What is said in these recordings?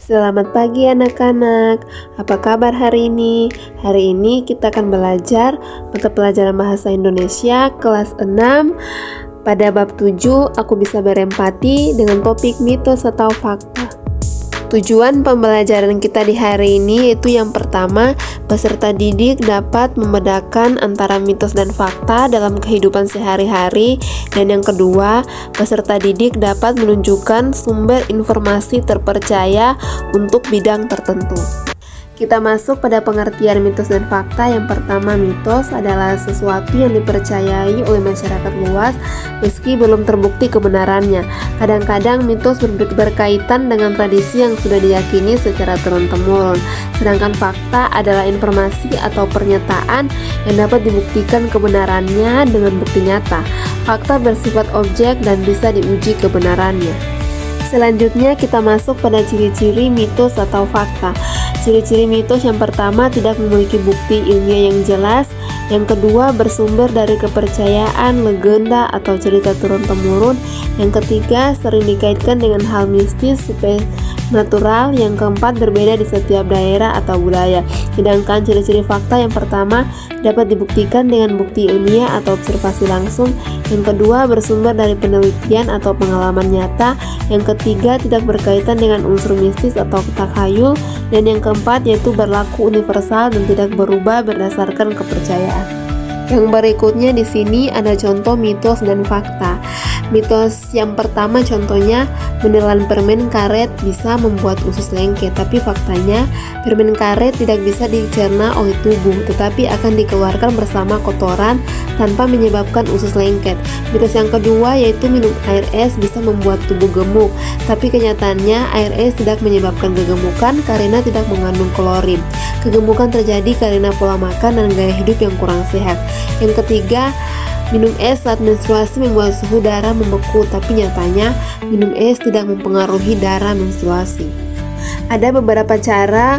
Selamat pagi anak-anak, apa kabar hari ini? Hari ini kita akan belajar mata pelajaran bahasa Indonesia kelas 6. Pada bab 7, aku bisa berempati dengan topik mitos atau fakta. Tujuan pembelajaran kita di hari ini yaitu yang pertama, peserta didik dapat membedakan antara mitos dan fakta dalam kehidupan sehari-hari. Dan yang kedua, peserta didik dapat menunjukkan sumber informasi terpercaya untuk bidang tertentu. Kita masuk pada pengertian mitos dan fakta. Yang pertama, mitos adalah sesuatu yang dipercayai oleh masyarakat luas meski belum terbukti kebenarannya. Kadang-kadang mitos berkaitan dengan tradisi yang sudah diyakini secara turun-temurun. Sedangkan fakta adalah informasi atau pernyataan yang dapat dibuktikan kebenarannya dengan bukti nyata. Fakta bersifat objek dan bisa diuji kebenarannya. Selanjutnya kita masuk pada ciri-ciri mitos atau fakta. Ciri-ciri mitos yang pertama, tidak memiliki bukti ilmiah yang jelas. Yang kedua, bersumber dari kepercayaan, legenda, atau cerita turun-temurun. Yang ketiga, sering dikaitkan dengan hal mistis, supernatural. Yang keempat, berbeda di setiap daerah atau budaya. Sedangkan ciri-ciri fakta yang pertama, dapat dibuktikan dengan bukti ilmiah atau observasi langsung. Yang kedua, bersumber dari penelitian atau pengalaman nyata. Yang ketiga, tidak berkaitan dengan unsur mistis atau takhayul. Dan yang keempat, yaitu berlaku universal dan tidak berubah berdasarkan kepercayaan. Yang berikutnya di sini ada contoh mitos dan fakta. Mitos yang pertama contohnya, menelan permen karet bisa membuat usus lengket. Tapi faktanya, permen karet tidak bisa dicerna oleh tubuh, tetapi akan dikeluarkan bersama kotoran tanpa menyebabkan usus lengket. Mitos yang kedua yaitu minum air es bisa membuat tubuh gemuk. Tapi kenyataannya air es tidak menyebabkan kegemukan karena tidak mengandung klorin. Kegemukan terjadi karena pola makan dan gaya hidup yang kurang sehat. Yang ketiga, minum es saat menstruasi membuat suhu darah membeku, tapi nyatanya minum es tidak mempengaruhi darah menstruasi. Ada beberapa cara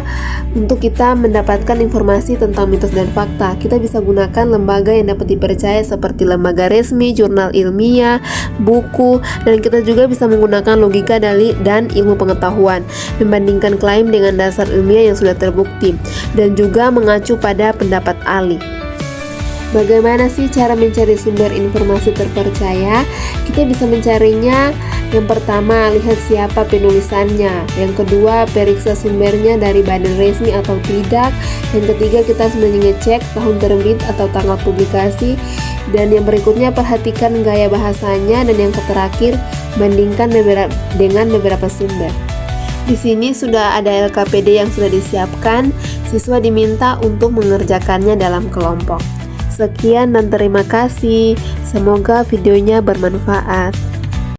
untuk kita mendapatkan informasi tentang mitos dan fakta. Kita bisa gunakan lembaga yang dapat dipercaya seperti lembaga resmi, jurnal ilmiah, buku, dan kita juga bisa menggunakan logika dan ilmu pengetahuan, membandingkan klaim dengan dasar ilmiah yang sudah terbukti, dan juga mengacu pada pendapat ahli. Bagaimana sih cara mencari sumber informasi terpercaya? Kita bisa mencarinya. Yang pertama, lihat siapa penulisannya. Yang kedua, periksa sumbernya dari badan resmi atau tidak. Yang ketiga, kita sebenarnya ngecek tahun terbit atau tanggal publikasi. Dan yang berikutnya, perhatikan gaya bahasanya. Dan yang terakhir, bandingkan dengan beberapa sumber. Di sini sudah ada LKPD yang sudah disiapkan. Siswa diminta untuk mengerjakannya dalam kelompok. Sekian dan terima kasih. Semoga videonya bermanfaat.